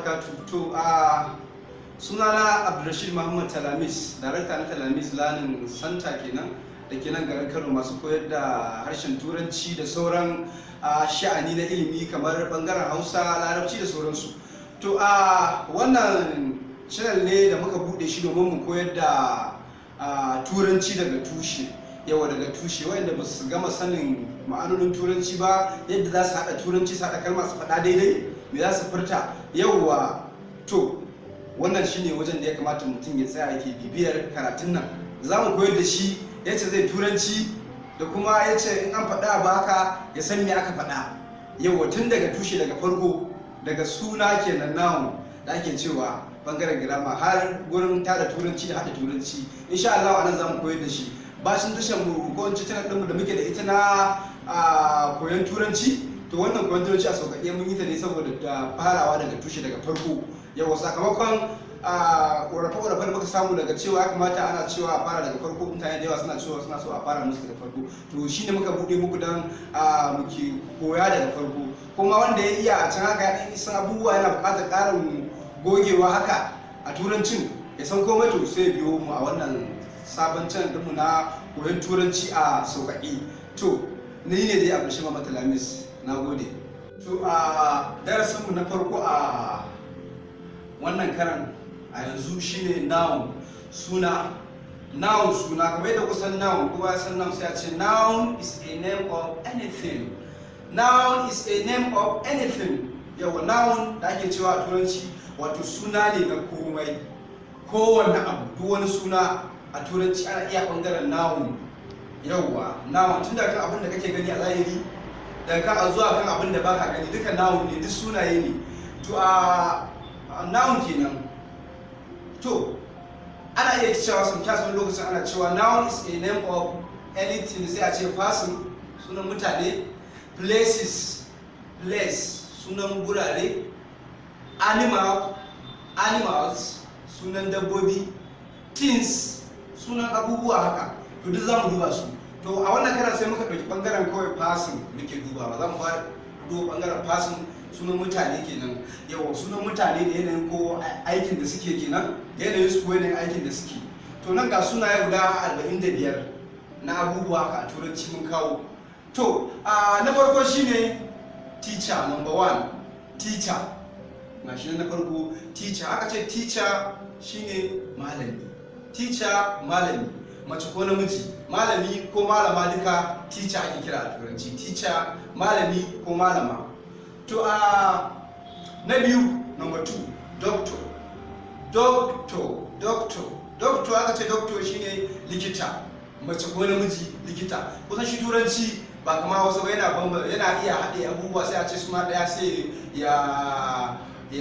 barakatuh. To a sunana Abdulrashid Muhammad Talamis, darakta na Talamis Learning Center kenan da ke nan garin Kano, masu koyar da harshen Turanci da sauran sha'ani na ilimi kamar bangaren Hausa, Larabci da sauransu. To a wannan channel ne da muka bude shi domin mu koyar da Turanci daga tushe. Yawa daga tushe, wayanda ba su gama sanin ma'anonin Turanci ba, yadda za su haɗa Turanci, su haɗa kalma su faɗa daidai, me za su furta. Yawa to wannan shine wajen da ya kamata mutum ya tsaya yake bibiyar karatun nan. Za mu koyar da shi yace zai Turanci da kuma yace in an faɗa ba haka ya san me aka faɗa. Yawa tun daga tushe, daga farko, daga suna kenan noun da ake cewa bangaren girama har gurin tada Turanci da haɗa Turanci. Insha Allah anan za mu koyar da shi. Bashin tashar mu ko wance channel ɗinmu da muke da ita na koyon Turanci, to wannan koyon Turanci a sauƙaƙe mun yi ta ne saboda farawa daga tushe, daga farko. Yawa sakamakon ƙorafe-ƙorafe da muka samu daga cewa ya kamata ana cewa a fara daga farko, mutane da yawa suna cewa suna so a fara musu daga farko, to shine muka buɗe muku don muke koya daga farko. Kuma wanda ya iya a can haka ya ɗan san abubuwa, yana buƙatar ƙarin gogewa haka a Turancin, ya san komai, to sai biyo mu a wannan sabon channel ɗinmu na koyon Turanci a sauƙaƙe. To ni ne dai Abdulrashid Muhammad Talamis, na gode. To a darasinmu na farko a wannan karan a yanzu shine noun, suna. Noun, suna, kamar yadda kusan noun, kowa ya san noun, sai a ce noun is a name of anything. Noun is a name of anything. Yawa noun da ake cewa a Turanci wato suna ne na komai, kowanne abu, duk wani suna a Turanci ana iya bangaren noun. Yawwa noun tun daga kan abin da kake gani a zahiri, daga kan zuwa kan abin da baka gani, duka noun ne, duk sunaye ne. To a noun kenan. To ana iya cewa sometimes wani lokacin ana cewa noun is a name of anything, sai a ce person, sunan mutane, places, place, sunan gurare, animal, animals, sunan dabbobi, things, sunan abubuwa haka. To duk za mu duba su. To a wannan karan sai muka ɗauki ɓangaren kawai person muke dubawa. Za mu fara duba ɓangaren person, sunan mutane kenan. Yawa sunan mutane da yanayin ko aikin da suke kenan, da yanayin su ko yanayin aikin da suke. To nan ga sunaye guda 45 na abubuwa haka a Turanci mun kawo. To na farko shine teacher, number 1, teacher. Gashi na farko teacher, aka ce teacher shine malami. Teacher malami, mace ko namiji, malami ko malama duka teacher ake kira a Turanci. Teacher malami ko malama. To na biyu, number 2, doctor. Doctor aka ce doctor shine likita, mace ko namiji likita. Kusan shi Turanci ba kama wasu yana iya haɗe abubuwa, sai a ce suna ɗaya sai ya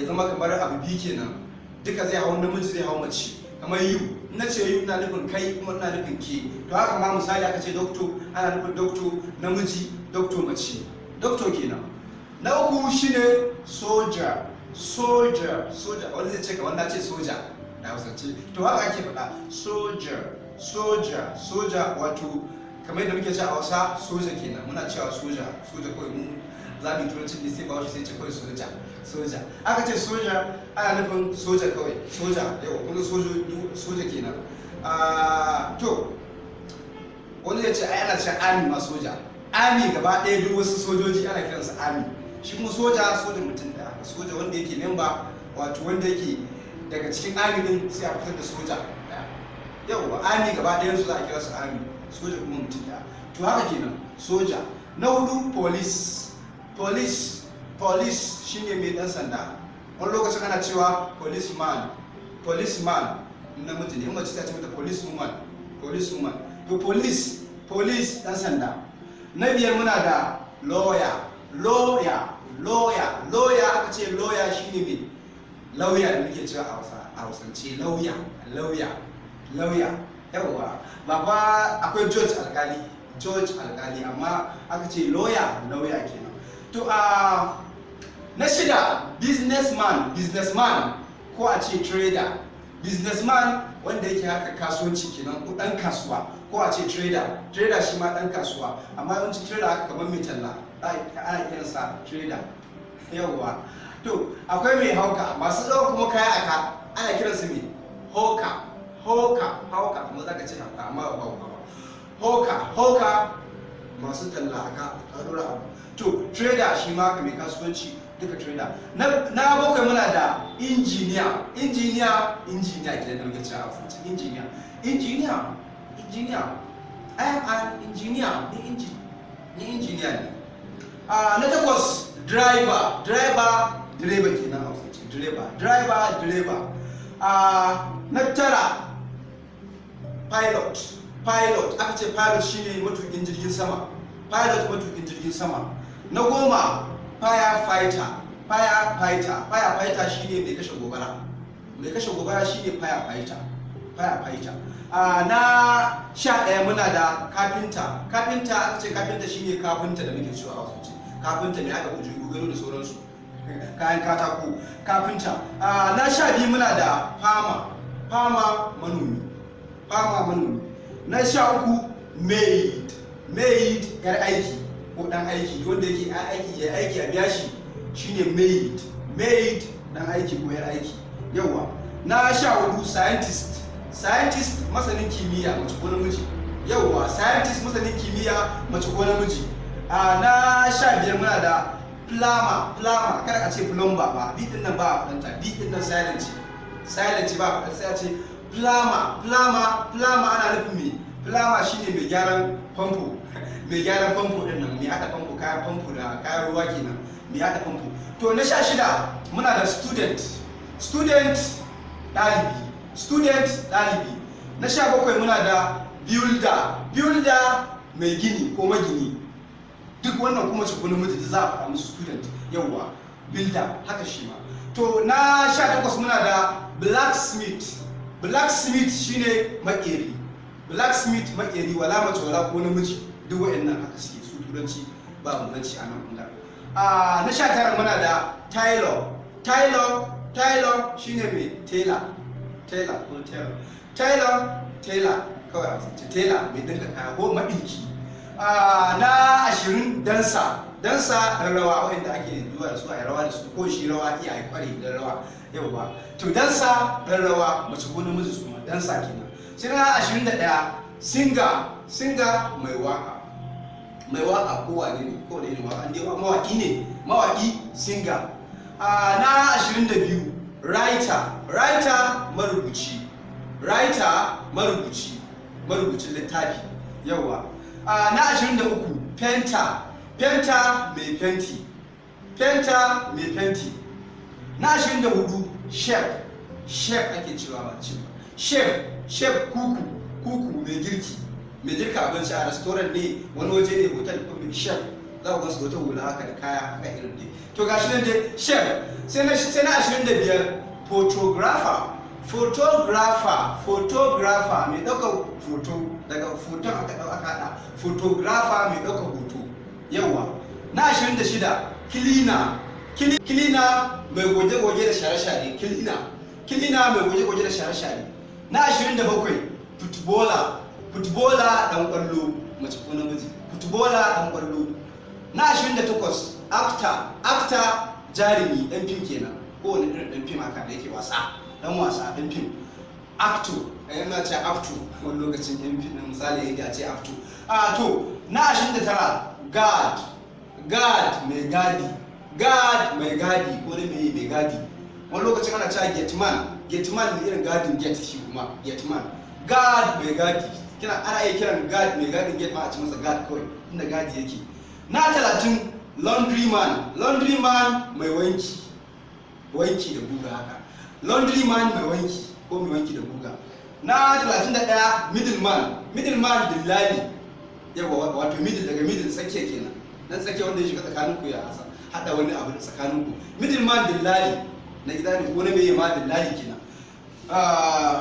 zama kamar abu biyu kenan, duka zai hau namiji zai hau mace. Kamar you, na ce you ina nufin kai kuma ina nufin ke. To haka ma misali aka ce doctor, ana nufin doctor namiji, doctor mace. Doctor kenan. Na uku shine soja. Wanda zai ce ka wanda ce soja da Hausance, to haka ake faɗa soja, wato kamar yadda muke cewa a Hausa soja kenan, muna cewa soja kawai, mu za mu yi Turanci ne sai ba sai ce kawai soja. Aka ce soja ana nufin soja kawai, soja, yawa kuma soja kenan. To wani zai ce ai ana cewa army ma soja. Army gaba ɗaya duk wasu sojoji ana kiransa army. Shi kuma soja mutum da soja wanda yake memba, wato wanda yake daga cikin army din sai a fitar da soja. Yawa army gaba ɗayan su za a kira su army, soja kuma mutum da. To haka kenan soja. Na hudu police shine mai dan sanda. Wani lokacin ana cewa policeman namiji ne, mace ta ce mata policewoman. To police dan sanda. Na biyar muna da lawyer. Aka ce lawyer shine mai lauya da muke cewa a Hausance, lauya. Yawwa ba fa akwai George alkali, amma aka ce lawyer kenan. To na shida businessman ko a ce trader. Businessman wanda yake haka kasuwanci kenan, ko dan kasuwa, ko a ce trader shi ma dan kasuwa, amma yawanci trader haka kamar mai talla ana kiransa trader. Yawwa to akwai mai hauka masu tsawon kuma kaya aka ana kiransu mai hawker kuma za ka ce hauka amma ba hauka ba hawker masu talla haka a dora abu. To trader shi ma ka mai kasuwanci duka trader. Na bakwai muna da injiniya ke da muke cewa a injiniya I am an engineer ni injiniya ne. Na takwas driver kenan a Hausa, driver. Na tara pilot aka ce pilot shine matukin jirgin sama. Na goma firefighter shine mai kashe gobara shine firefighter. Na 11 muna da kafinta aka ce kafinta shine kafinta da muke cewa a Hausa, kafinta mai aka kujeru gano da sauransu kayan katako kafinta. Na 12 muna da farmer manomi. Na 13 maid yar aiki ko dan aiki wanda yake aiki a biya shi shine maid dan aiki ko yar aiki yawa. Na 14 scientist masanin kimiyya mace ko namiji yawa, scientist masanin kimiyya mace ko namiji. Na 15 muna da plumber kada a ce plumber ba, b din nan ba a fadanta, b din nan silent ba a fadanta, sai a ce plumber ana nufin me? Plumber shine mai gyaran famfo din nan, mai hada famfo, kayan famfo da kayan ruwa kenan, mai hada famfo. To na 16 muna da student ɗalibi. Na 17 muna da builder mai gini ko magini, duk wannan kuma ce kuna miji da za a faɗa musu student yawa builder haka shi ma. To na 18 muna da blacksmith shine makeri, wala mace wala ko namiji, duk wayannan haka suke su turanci ba bambanci a nan bangaren. Na 19 muna da tailor shine mai tailor kawai a zance tailor mai dinka kaya ko madinki. Na 20 dansa rawa wanda ake zuwa da su a rawa da su, ko shi rawa iya a kware da rawa yau ba. To dansa rawa mace ko namiji su ma dansa kenan. Sai na 21 singer mai waka ko wane ne ko da irin waka inda mawaki singer. Na 22 writer marubucin littafi yawa. Na 23 painter mai fenti. Na 24 chef ake cewa ba ce chef kuku mai girka abinci a restaurant ne, wani waje ne, hotel ko mai chef za ku gansu wata hula haka da kaya haka irin dai. To gashi nan dai chef. Sai na 25 photographer mai ɗaukar foto, daga foton aka haɗa photographer mai ɗaukar hoto yawa. Na 26 cleaner mai goge-goge da share-share, cleaner mai goge-goge da share-share. Na 27 footballer dan kwallo mace ko namiji, footballer dan kwallo. Na 28 actor jarumi dan fim kenan, kowane irin dan fim haka da yake wasa dan fim. Actor yana ce actor wani lokacin yan fim din misali yake a ce actor. To na 29 guard mai gadi ko da mai gadi, wani lokacin ana cewa gateman ne irin gadin gate, shi kuma gateman guard mai gadi ana iya kiran guard mai gadin gate ma a ci masa guard kawai inda gadi yake. Na 30 laundryman mai wanki da guga haka, laundryman mai wanki ko mai wanki da guga. Na 31 middleman dillali yawa, wato middle daga middle tsakiya kenan, dan tsakiya wanda ya shiga tsakanin ku ya hada wani abu tsakanin ku. Middleman dillali na gida ne ko na meye ma dillali kenan.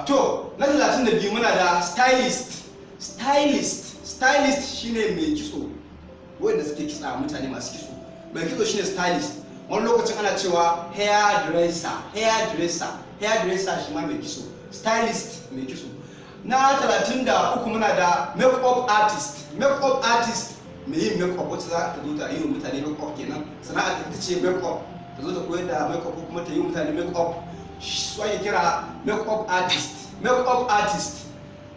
To na 32 muna da stylist shine mai kitso, wanda suke kitsa mutane masu kitso. Mai kitso shine stylist. Wani lokacin ana cewa hairdresser shi ma mai kitso, stylist mai kitso. Na 33 muna da makeup artist mai yin makeup, wacce za ta zo ta yi wa mutane makeup kenan, sana'a ta ce makeup ta zo ta koyar da makeup ko kuma ta yi mutane makeup, su ake kira makeup artist. Makeup artist.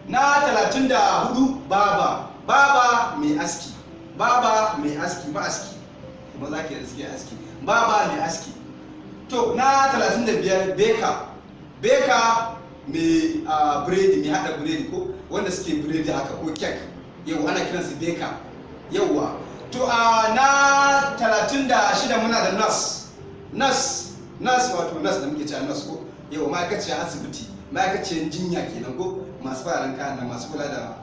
Na 34 baba mai aski, baba mai aski, ba aski kuma za ki da suke aski, baba mai aski. To na 35 beka mai biredi, mai hada biredi ko wanda suke biredi haka ko kek, yau ana kiransu beka. Yauwa. To na 36 muna da nurse wato nurse da muke cewa nurse ko, yau ma'aikaciyar asibiti, ma'aikaciyar jinya kenan ko, masu fararen kayan nan, masu kula da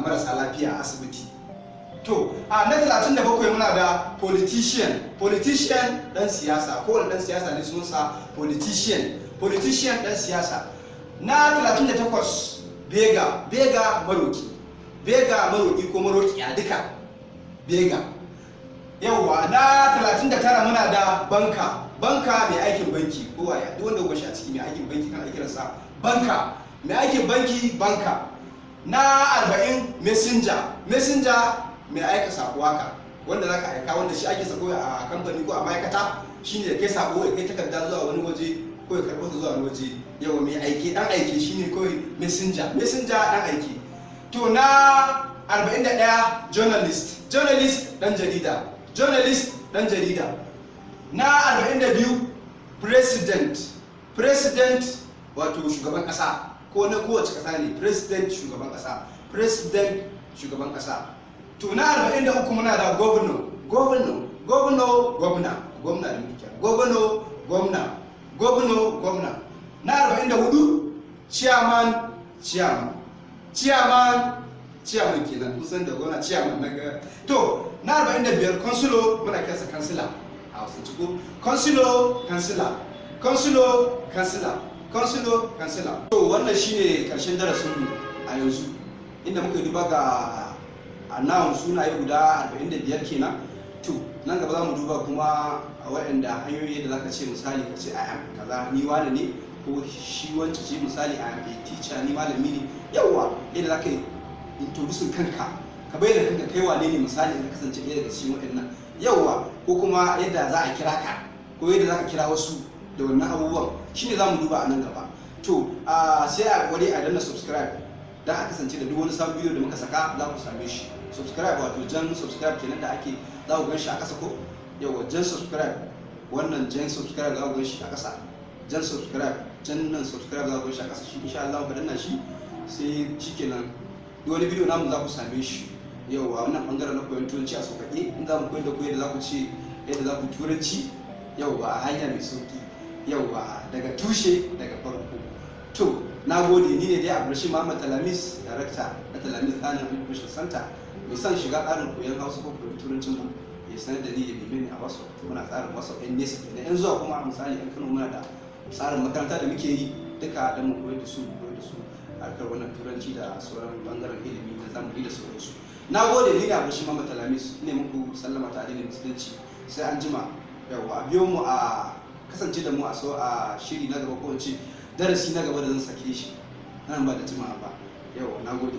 marasa lafiya a asibiti. To na 37 muna da politician dan siyasa, kowane dan siyasa ne sunansa politician dan siyasa. Na 38 bega maroki ko marokiya duka bega. Yauwa. Na 39 muna da banka mai aikin banki, kowa ya duk wanda gwashi a ciki mai aikin banki kan kiransa banka, mai aikin banki banka. Na 40 messenger mai aika sako haka, wanda zaka aika, wanda shi ake sako a kamfani ko a ma'aikata, shine ya kai sako, ya kai takarda zuwa wani waje ko ya karɓo zuwa wani waje. Yawa mai aiki dan aiki shine kawai messenger dan aiki. To na 41 journalist dan jarida. Na 42 president wato shugaban kasa, ko na kowace kasa ne, president shugaban kasa. To na 43 muna da gwamna. Na 44 chairman kenan, kusan da gwamna chairman naga. To na 45 consulo, muna kiransa kansila a wasu ciko, kansila. To wannan shine karshen darasin mu a yanzu, inda muka duba ga noun sunaye guda 45 kenan. To nan gaba za mu duba kuma waɗanda hanyoyi da zaka ce misali ka ce I am kaza, ni wani ne, ko shi wancan ce misali I am a teacher, ni malami ne. Yawwa, yadda zaka yi introduce kanka, ka bayyana kanka kai wane ne misali ka kasance ɗaya daga cikin waɗannan. Yawwa, ko kuma yadda za a kira ka, ko yadda za ka kira wasu da wannan abubuwan, shine za mu duba a nan gaba. To sai a gwade a danna subscribe dan a kasance da duk wani sabon bidiyo da muka saka za ku same shi. Subscribe wato jan subscribe kenan da ake, za ku gan shi a ƙasa ko, yawa jan subscribe, wannan jan subscribe za ku gan shi a ƙasa, jan nan subscribe za ku gan shi a ƙasa. Shi insha Allah ku danna shi, sai shikenan duk wani bidiyo namu za ku same shi. Yawa, wannan bangaren na koyon turanci a sauƙaƙe, in za mu koyar da ku yadda za ku ce, yadda za ku turanci, yawa, a hanya mai sauƙi, yawa, daga tushe, daga farko. To na gode, ni ne dai Abdulrashid Muhammad Talamis, Darakta na Talamis Learning Information Center. Mai son shiga tsarin koyon Hausa ko koyon turancin mu, ya sanar da ni ya neme ni a WhatsApp. Muna tsarin WhatsApp ɗin nesa kenan. Yan zuwa kuma misali ɗan Kano muna da tsarin makaranta da muke yi duka don mu koyar da su harkar wannan turanci da sauran bangaren ilimi na zamani da sauransu. Na gode, ni ne Abdulrashid Muhammad Talamis, ne muku sallama ta addinin musulunci, sai an jima. Yawa, a biyo mu a kasance da mu a shiri na gaba, ko in ce darasi na gaba da zan sake shi nan ba da jima'a ba. Yawa, na gode.